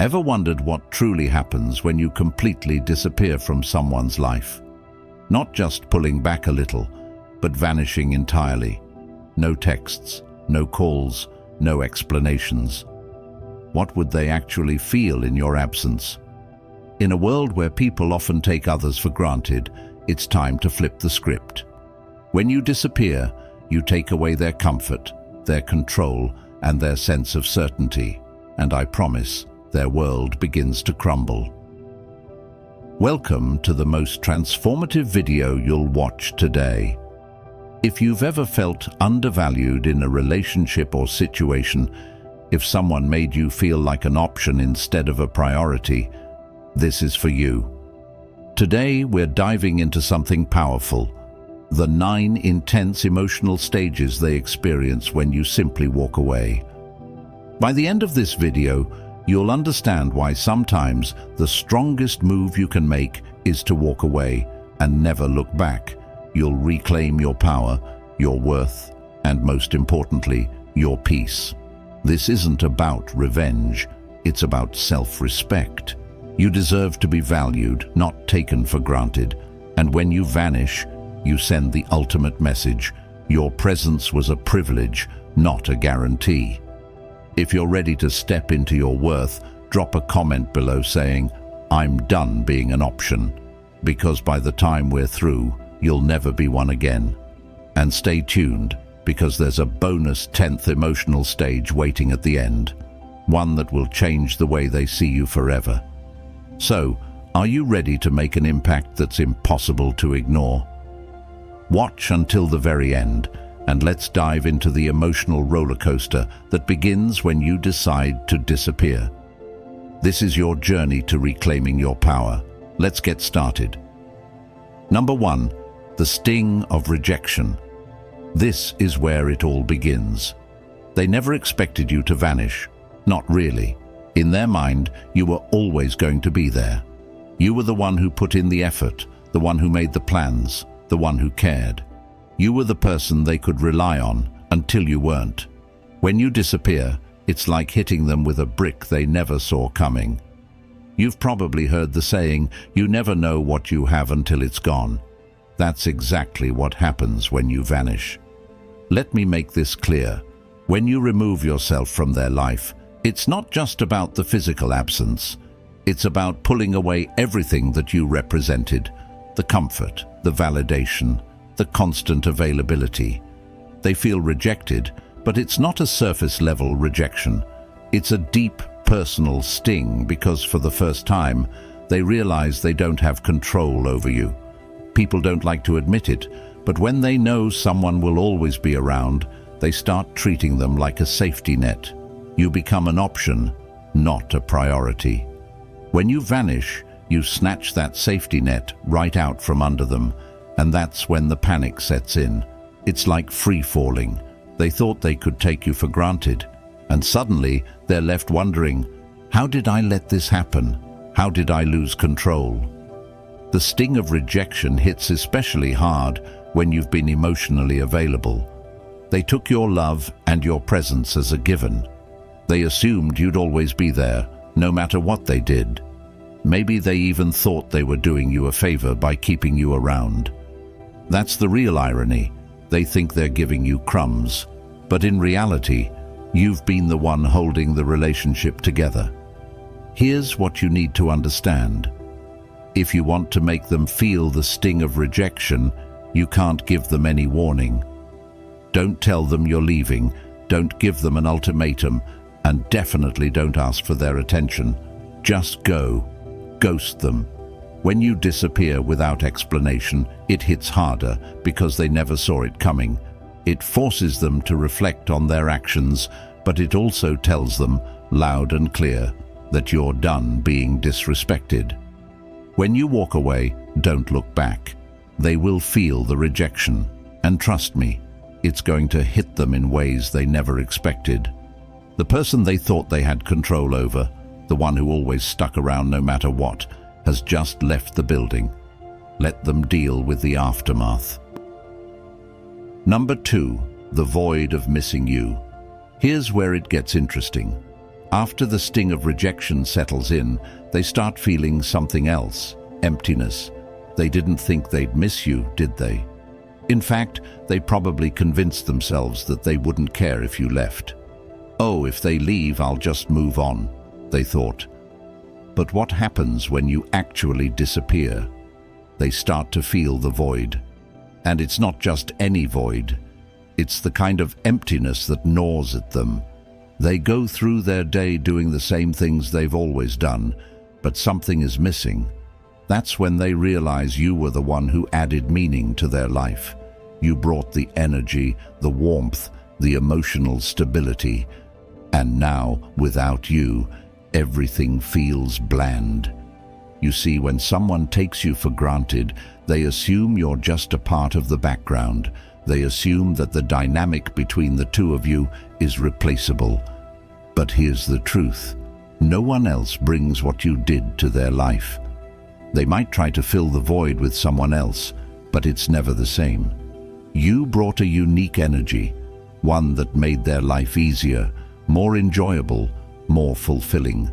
Ever wondered what truly happens when you completely disappear from someone's life? Not just pulling back a little, but vanishing entirely. No texts, no calls, no explanations. What would they actually feel in your absence? In a world where people often take others for granted, it's time to flip the script. When you disappear, you take away their comfort, their control, and their sense of certainty, and I promise, their world begins to crumble. Welcome to the most transformative video you'll watch today. If you've ever felt undervalued in a relationship or situation, if someone made you feel like an option instead of a priority, this is for you. Today we're diving into something powerful, the 9 intense emotional stages they experience when you simply walk away. By the end of this video, you'll understand why sometimes the strongest move you can make is to walk away and never look back. You'll reclaim your power, your worth, and most importantly, your peace. This isn't about revenge, it's about self-respect. You deserve to be valued, not taken for granted. And when you vanish, you send the ultimate message. Your presence was a privilege, not a guarantee. If you're ready to step into your worth, drop a comment below saying, "I'm done being an option," because by the time we're through, you'll never be one again. And stay tuned, because there's a bonus 10th emotional stage waiting at the end, one that will change the way they see you forever. So, are you ready to make an impact that's impossible to ignore? Watch until the very end, and let's dive into the emotional roller coaster that begins when you decide to disappear. This is your journey to reclaiming your power. Let's get started. Number 1, the sting of rejection. This is where it all begins. They never expected you to vanish. Not really. In their mind, you were always going to be there. You were the one who put in the effort, the one who made the plans, the one who cared. You were the person they could rely on until you weren't. When you disappear, it's like hitting them with a brick they never saw coming. You've probably heard the saying, "You never know what you have until it's gone." That's exactly what happens when you vanish. Let me make this clear. When you remove yourself from their life, it's not just about the physical absence. It's about pulling away everything that you represented, the comfort, the validation, the constant availability. They feel rejected, but it's not a surface-level rejection. It's a deep, personal sting because for the first time, they realize they don't have control over you. People don't like to admit it, but when they know someone will always be around, they start treating them like a safety net. You become an option, not a priority. When you vanish, you snatch that safety net right out from under them, and that's when the panic sets in. It's like free-falling. They thought they could take you for granted, and suddenly they're left wondering, how did I let this happen? How did I lose control? The sting of rejection hits especially hard when you've been emotionally available. They took your love and your presence as a given. They assumed you'd always be there, no matter what they did. Maybe they even thought they were doing you a favor by keeping you around. That's the real irony. They think they're giving you crumbs, but in reality, you've been the one holding the relationship together. Here's what you need to understand. If you want to make them feel the sting of rejection, you can't give them any warning. Don't tell them you're leaving, don't give them an ultimatum, and definitely don't ask for their attention. Just go. Ghost them. When you disappear without explanation, it hits harder because they never saw it coming. It forces them to reflect on their actions, but it also tells them, loud and clear, that you're done being disrespected. When you walk away, don't look back. They will feel the rejection, and trust me, it's going to hit them in ways they never expected. The person they thought they had control over, the one who always stuck around no matter what, has just left the building. Let them deal with the aftermath. Number 2, the void of missing you. Here's where it gets interesting. After the sting of rejection settles in, they start feeling something else, emptiness. They didn't think they'd miss you, did they? In fact, they probably convinced themselves that they wouldn't care if you left. Oh, if they leave, I'll just move on, they thought. But what happens when you actually disappear? They start to feel the void. And it's not just any void. It's the kind of emptiness that gnaws at them. They go through their day doing the same things they've always done, but something is missing. That's when they realize you were the one who added meaning to their life. You brought the energy, the warmth, the emotional stability. And now, without you, everything feels bland. You see, when someone takes you for granted, they assume you're just a part of the background. They assume that the dynamic between the two of you is replaceable. But here's the truth. No one else brings what you did to their life. They might try to fill the void with someone else, but it's never the same. You brought a unique energy, one that made their life easier, more enjoyable, more fulfilling.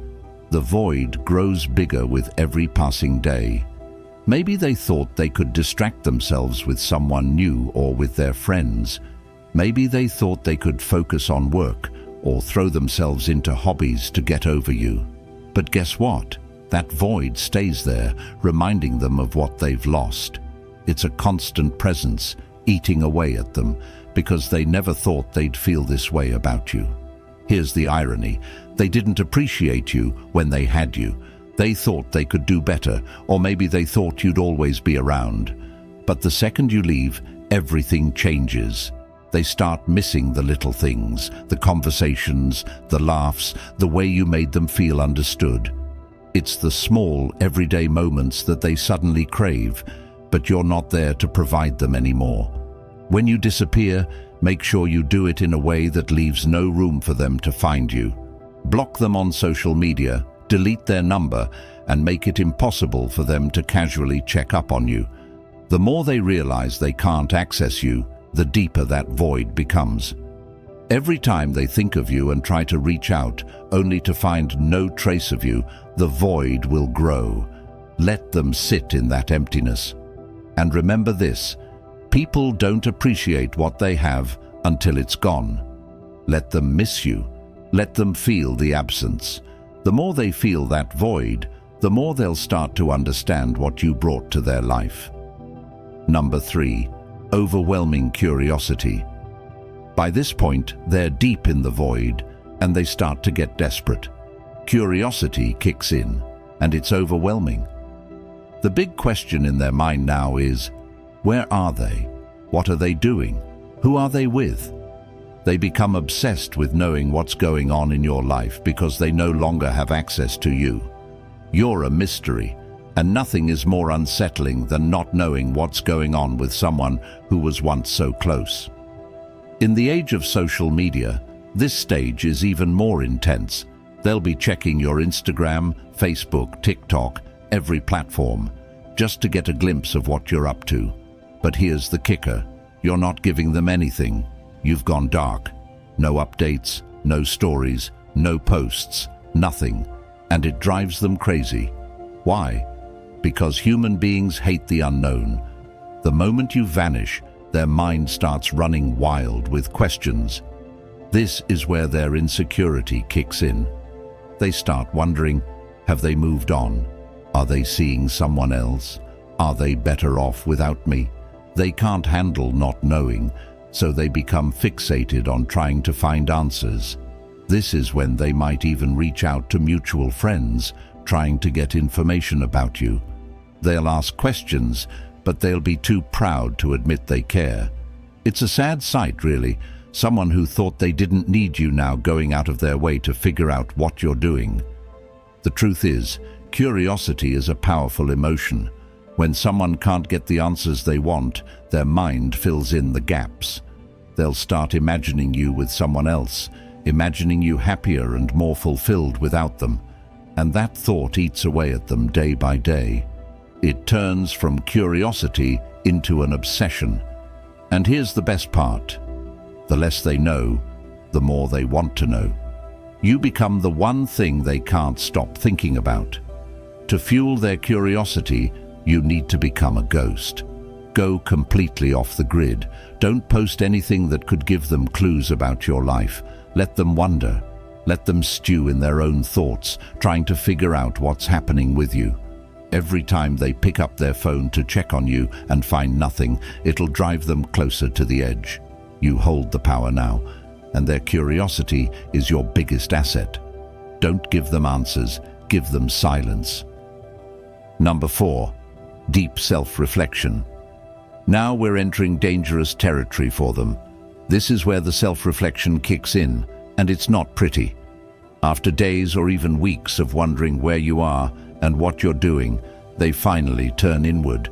The void grows bigger with every passing day. Maybe they thought they could distract themselves with someone new or with their friends. Maybe they thought they could focus on work or throw themselves into hobbies to get over you. But guess what? That void stays there, reminding them of what they've lost. It's a constant presence, eating away at them, because they never thought they'd feel this way about you. Here's the irony. They didn't appreciate you when they had you. They thought they could do better, or maybe they thought you'd always be around. But the second you leave, everything changes. They start missing the little things, the conversations, the laughs, the way you made them feel understood. It's the small, everyday moments that they suddenly crave, but you're not there to provide them anymore. When you disappear, make sure you do it in a way that leaves no room for them to find you. Block them on social media, delete their number, and make it impossible for them to casually check up on you. The more they realize they can't access you, the deeper that void becomes. Every time they think of you and try to reach out, only to find no trace of you, the void will grow. Let them sit in that emptiness. And remember this, people don't appreciate what they have until it's gone. Let them miss you. Let them feel the absence. The more they feel that void, the more they'll start to understand what you brought to their life. Number 3, overwhelming curiosity. By this point, they're deep in the void, and they start to get desperate. Curiosity kicks in, and it's overwhelming. The big question in their mind now is, where are they? What are they doing? Who are they with? They become obsessed with knowing what's going on in your life because they no longer have access to you. You're a mystery, and nothing is more unsettling than not knowing what's going on with someone who was once so close. In the age of social media, this stage is even more intense. They'll be checking your Instagram, Facebook, TikTok, every platform, just to get a glimpse of what you're up to. But here's the kicker. You're not giving them anything. You've gone dark. No updates, no stories, no posts, nothing. And it drives them crazy. Why? Because human beings hate the unknown. The moment you vanish, their mind starts running wild with questions. This is where their insecurity kicks in. They start wondering, have they moved on? Are they seeing someone else? Are they better off without me? They can't handle not knowing, so they become fixated on trying to find answers. This is when they might even reach out to mutual friends, trying to get information about you. They'll ask questions, but they'll be too proud to admit they care. It's a sad sight, really. Someone who thought they didn't need you now going out of their way to figure out what you're doing. The truth is, curiosity is a powerful emotion. When someone can't get the answers they want, their mind fills in the gaps. They'll start imagining you with someone else, imagining you happier and more fulfilled without them. And that thought eats away at them day by day. It turns from curiosity into an obsession. And here's the best part. The less they know, the more they want to know. You become the one thing they can't stop thinking about. To fuel their curiosity, you need to become a ghost. Go completely off the grid. Don't post anything that could give them clues about your life. Let them wonder. Let them stew in their own thoughts, trying to figure out what's happening with you. Every time they pick up their phone to check on you and find nothing, it'll drive them closer to the edge. You hold the power now, and their curiosity is your biggest asset. Don't give them answers, give them silence. Number 4. Deep self-reflection. Now we're entering dangerous territory for them. This is where the self-reflection kicks in, and it's not pretty. After days or even weeks of wondering where you are and what you're doing, they finally turn inward.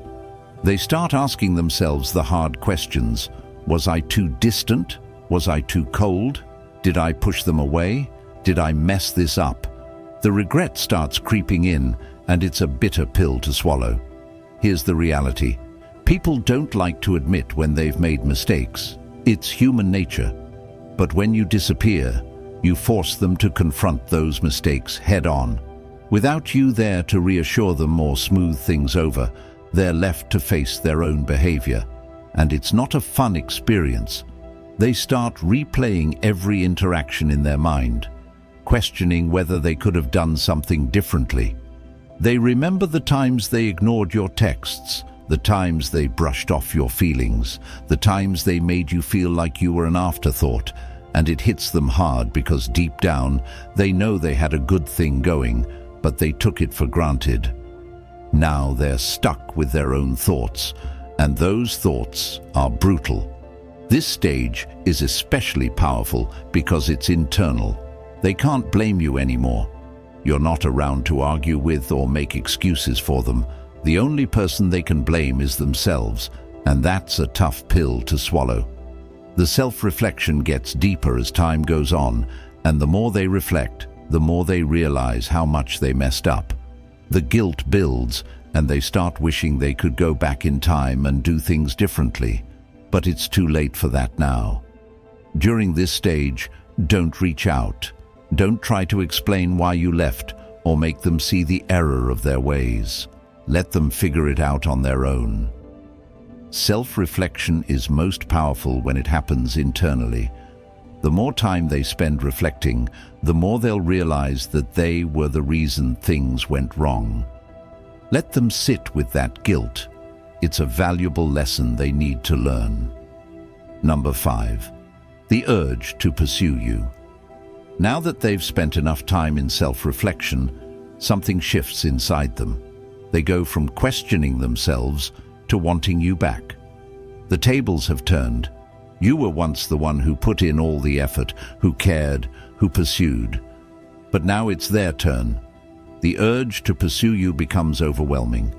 They start asking themselves the hard questions. Was I too distant? Was I too cold? Did I push them away? Did I mess this up? The regret starts creeping in, and it's a bitter pill to swallow. Here's the reality. People don't like to admit when they've made mistakes. It's human nature. But when you disappear, you force them to confront those mistakes head-on. Without you there to reassure them or smooth things over, they're left to face their own behavior. And it's not a fun experience. They start replaying every interaction in their mind, questioning whether they could have done something differently. They remember the times they ignored your texts, the times they brushed off your feelings, the times they made you feel like you were an afterthought, and it hits them hard because deep down they know they had a good thing going, but they took it for granted. Now they're stuck with their own thoughts, and those thoughts are brutal. This stage is especially powerful because it's internal. They can't blame you anymore. You're not around to argue with or make excuses for them. The only person they can blame is themselves, and that's a tough pill to swallow. The self-reflection gets deeper as time goes on, and the more they reflect, the more they realize how much they messed up. The guilt builds, and they start wishing they could go back in time and do things differently. But it's too late for that now. During this stage, don't reach out. Don't try to explain why you left or make them see the error of their ways. Let them figure it out on their own. Self-reflection is most powerful when it happens internally. The more time they spend reflecting, the more they'll realize that they were the reason things went wrong. Let them sit with that guilt. It's a valuable lesson they need to learn. Number 5. The urge to pursue you. Now that they've spent enough time in self-reflection, something shifts inside them. They go from questioning themselves to wanting you back. The tables have turned. You were once the one who put in all the effort, who cared, who pursued. But now it's their turn. The urge to pursue you becomes overwhelming.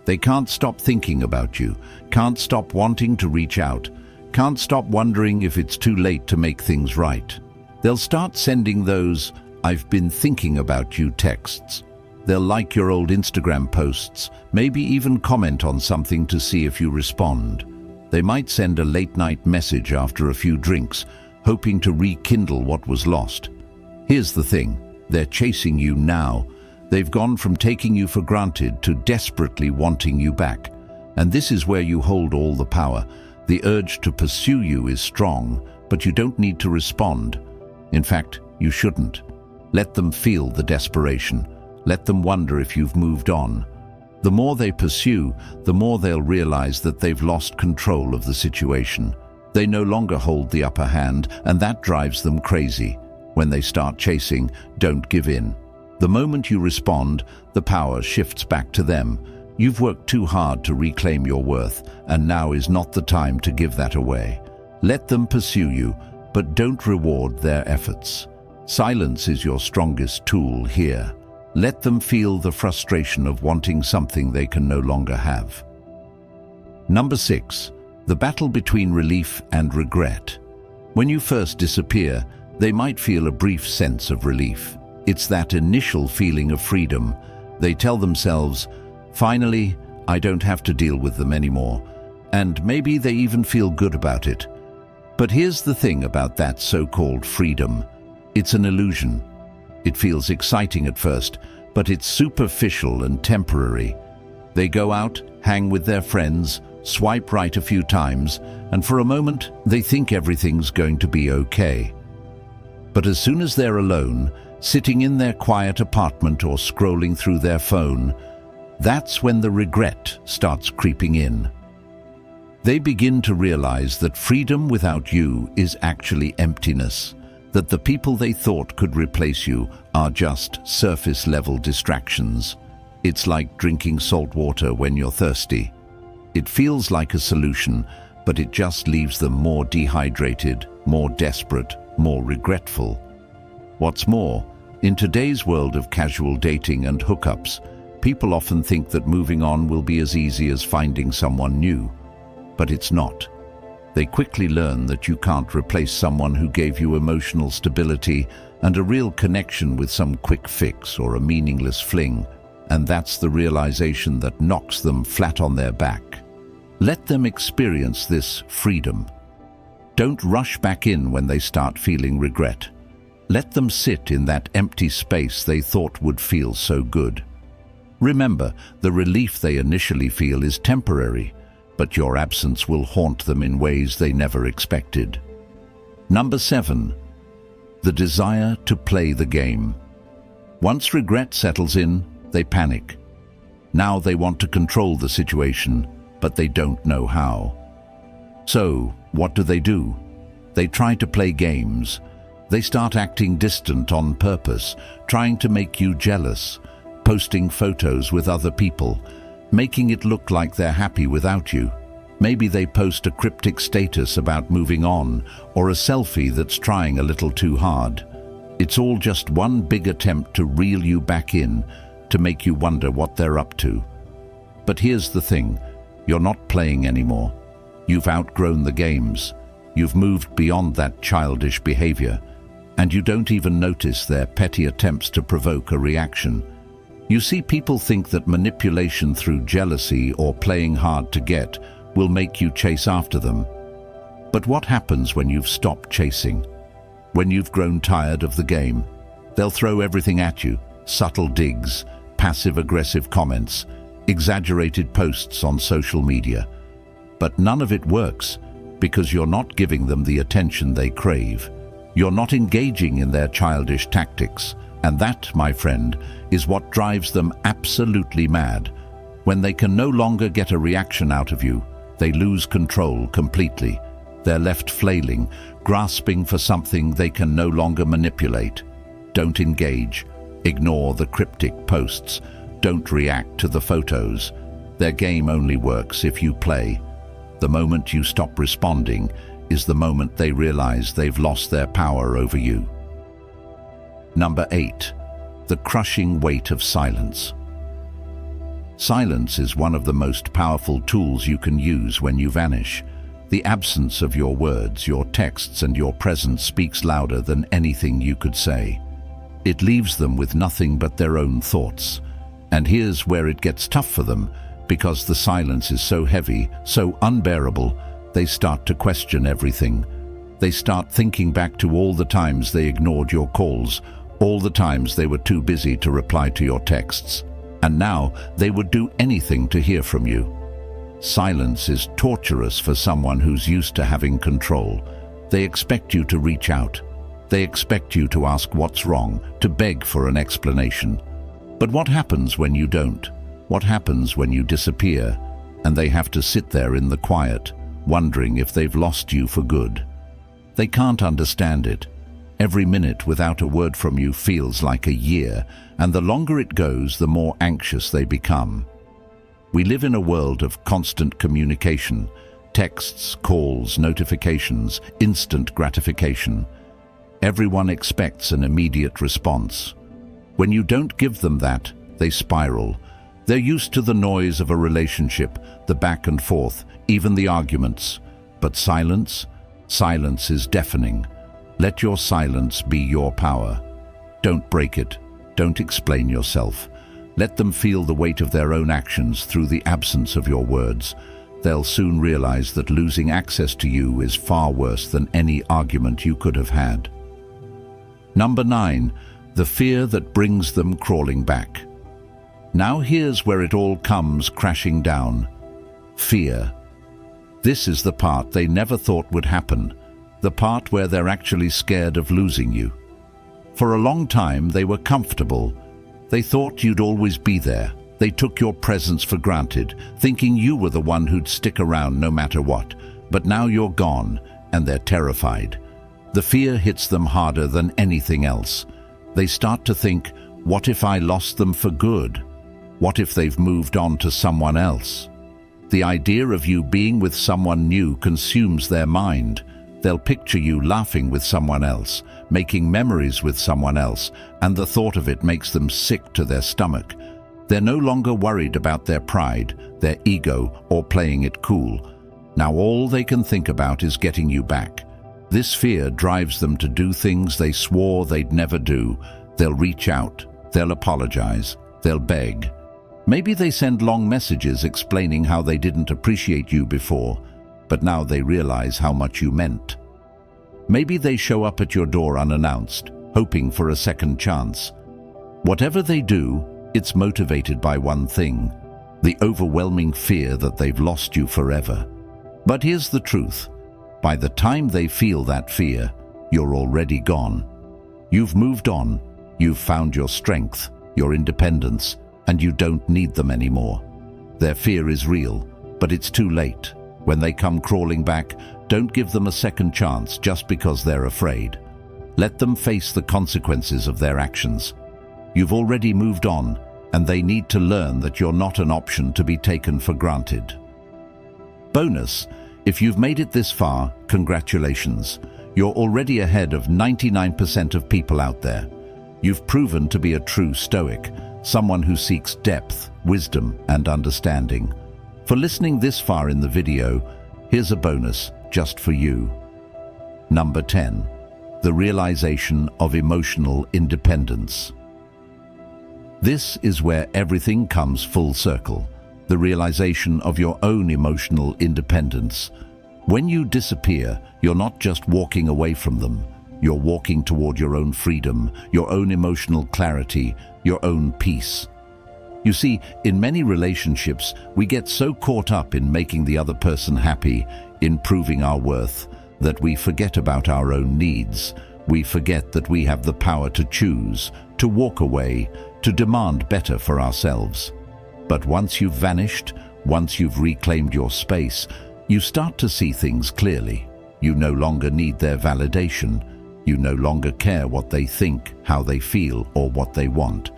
They can't stop thinking about you, can't stop wanting to reach out, can't stop wondering if it's too late to make things right. They'll start sending those "I've been thinking about you" texts. They'll like your old Instagram posts, maybe even comment on something to see if you respond. They might send a late-night message after a few drinks, hoping to rekindle what was lost. Here's the thing, they're chasing you now. They've gone from taking you for granted to desperately wanting you back. And this is where you hold all the power. The urge to pursue you is strong, but you don't need to respond. In fact, you shouldn't. Let them feel the desperation. Let them wonder if you've moved on. The more they pursue, the more they'll realize that they've lost control of the situation. They no longer hold the upper hand, and that drives them crazy. When they start chasing, don't give in. The moment you respond, the power shifts back to them. You've worked too hard to reclaim your worth, and now is not the time to give that away. Let them pursue you, but don't reward their efforts. Silence is your strongest tool here. Let them feel the frustration of wanting something they can no longer have. Number 6. The battle between relief and regret. When you first disappear, they might feel a brief sense of relief. It's that initial feeling of freedom. They tell themselves, "Finally, I don't have to deal with them anymore." And maybe they even feel good about it. But here's the thing about that so-called freedom. It's an illusion. It feels exciting at first, but it's superficial and temporary. They go out, hang with their friends, swipe right a few times, and for a moment they think everything's going to be okay. But as soon as they're alone, sitting in their quiet apartment or scrolling through their phone, that's when the regret starts creeping in. They begin to realize that freedom without you is actually emptiness, that the people they thought could replace you are just surface-level distractions. It's like drinking salt water when you're thirsty. It feels like a solution, but it just leaves them more dehydrated, more desperate, more regretful. What's more, in today's world of casual dating and hookups, people often think that moving on will be as easy as finding someone new. But it's not. They quickly learn that you can't replace someone who gave you emotional stability and a real connection with some quick fix or a meaningless fling, and that's the realization that knocks them flat on their back. Let them experience this freedom. Don't rush back in when they start feeling regret. Let them sit in that empty space they thought would feel so good. Remember, the relief they initially feel is temporary, but your absence will haunt them in ways they never expected. Number 7. The desire to play the game. Once regret settles in, they panic. Now they want to control the situation, but they don't know how. So, what do? They try to play games. They start acting distant on purpose, trying to make you jealous, posting photos with other people, making it look like they're happy without you. Maybe they post a cryptic status about moving on, or a selfie that's trying a little too hard. It's all just one big attempt to reel you back in, to make you wonder what they're up to. But here's the thing, you're not playing anymore. You've outgrown the games. You've moved beyond that childish behavior, and you don't even notice their petty attempts to provoke a reaction. You see, people think that manipulation through jealousy or playing hard to get will make you chase after them. But what happens when you've stopped chasing? When you've grown tired of the game? They'll throw everything at you, subtle digs, passive-aggressive comments, exaggerated posts on social media. But none of it works because you're not giving them the attention they crave. You're not engaging in their childish tactics, and that, my friend, is what drives them absolutely mad. When they can no longer get a reaction out of you, they lose control completely. They're left flailing, grasping for something they can no longer manipulate. Don't engage. Ignore the cryptic posts. Don't react to the photos. Their game only works if you play. The moment you stop responding is the moment they realize they've lost their power over you. Number 8. The crushing weight of silence. Silence is one of the most powerful tools you can use when you vanish. The absence of your words, your texts, and your presence speaks louder than anything you could say. It leaves them with nothing but their own thoughts. And here's where it gets tough for them, because the silence is so heavy, so unbearable, they start to question everything. They start thinking back to all the times they ignored your calls, all the times they were too busy to reply to your texts. And now they would do anything to hear from you. Silence is torturous for someone who's used to having control. They expect you to reach out. They expect you to ask what's wrong, to beg for an explanation. But what happens when you don't? What happens when you disappear, and they have to sit there in the quiet, wondering if they've lost you for good? They can't understand it. Every minute without a word from you feels like a year, and the longer it goes, the more anxious they become. We live in a world of constant communication, texts, calls, notifications, instant gratification. Everyone expects an immediate response. When you don't give them that, they spiral. They're used to the noise of a relationship, the back and forth, even the arguments. But silence? Silence is deafening. Let your silence be your power. Don't break it. Don't explain yourself. Let them feel the weight of their own actions through the absence of your words. They'll soon realize that losing access to you is far worse than any argument you could have had. Number 9. the fear that brings them crawling back. Now here's where it all comes crashing down. Fear. This is the part they never thought would happen, the part where they're actually scared of losing you. For a long time they were comfortable. They thought you'd always be there. They took your presence for granted, thinking you were the one who'd stick around no matter what. But now you're gone, and they're terrified. The fear hits them harder than anything else. They start to think, what if I lost them for good? What if they've moved on to someone else? The idea of you being with someone new consumes their mind. They'll picture you laughing with someone else, making memories with someone else, and the thought of it makes them sick to their stomach. They're no longer worried about their pride, their ego, or playing it cool. Now all they can think about is getting you back. This fear drives them to do things they swore they'd never do. They'll reach out, they'll apologize, they'll beg. Maybe they send long messages explaining how they didn't appreciate you before, but now they realize how much you meant. Maybe they show up at your door unannounced, hoping for a second chance. Whatever they do, it's motivated by one thing: the overwhelming fear that they've lost you forever. But here's the truth. By the time they feel that fear, you're already gone. You've moved on. You've found your strength, your independence, and you don't need them anymore. Their fear is real, but it's too late. When they come crawling back, don't give them a second chance just because they're afraid. Let them face the consequences of their actions. You've already moved on, and they need to learn that you're not an option to be taken for granted. Bonus: if you've made it this far, congratulations. You're already ahead of 99% of people out there. You've proven to be a true Stoic, someone who seeks depth, wisdom, and understanding. For listening this far in the video, here's a bonus just for you. Number 10. The realization of emotional independence. This is where everything comes full circle. The realization of your own emotional independence. When you disappear, you're not just walking away from them. You're walking toward your own freedom, your own emotional clarity, your own peace. You see, in many relationships, we get so caught up in making the other person happy, in proving our worth, that we forget about our own needs. We forget that we have the power to choose, to walk away, to demand better for ourselves. But once you've vanished, once you've reclaimed your space, you start to see things clearly. You no longer need their validation. You no longer care what they think, how they feel, or what they want.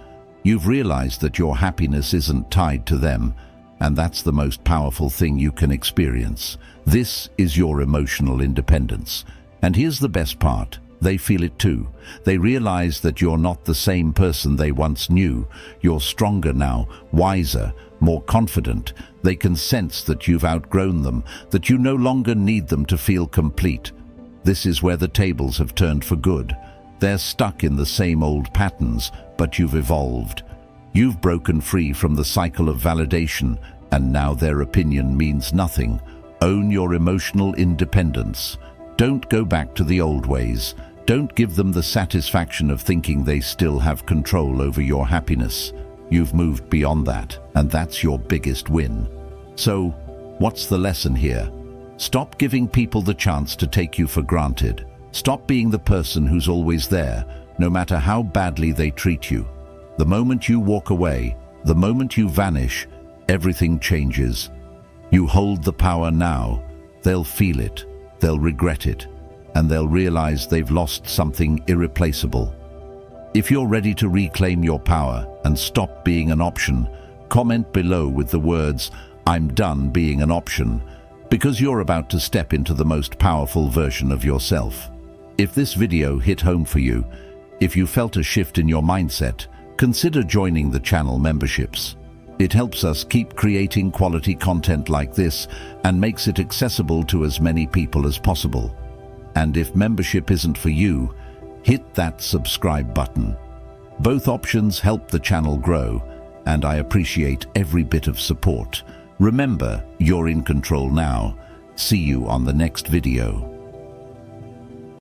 You've realized that your happiness isn't tied to them, and that's the most powerful thing you can experience. This is your emotional independence. And here's the best part. They feel it too. They realize that you're not the same person they once knew. You're stronger now, wiser, more confident. They can sense that you've outgrown them, that you no longer need them to feel complete. This is where the tables have turned for good. They're stuck in the same old patterns, but you've evolved. You've broken free from the cycle of validation, and now their opinion means nothing. Own your emotional independence. Don't go back to the old ways. Don't give them the satisfaction of thinking they still have control over your happiness. You've moved beyond that, and that's your biggest win. So, what's the lesson here? Stop giving people the chance to take you for granted. Stop being the person who's always there, no matter how badly they treat you. The moment you walk away, the moment you vanish, everything changes. You hold the power now. They'll feel it, they'll regret it, and they'll realize they've lost something irreplaceable. If you're ready to reclaim your power and stop being an option, comment below with the words, "I'm done being an option," because you're about to step into the most powerful version of yourself. If this video hit home for you, if you felt a shift in your mindset, consider joining the channel memberships. It helps us keep creating quality content like this and makes it accessible to as many people as possible. And if membership isn't for you, hit that subscribe button. Both options help the channel grow, and I appreciate every bit of support. Remember, you're in control now. See you on the next video.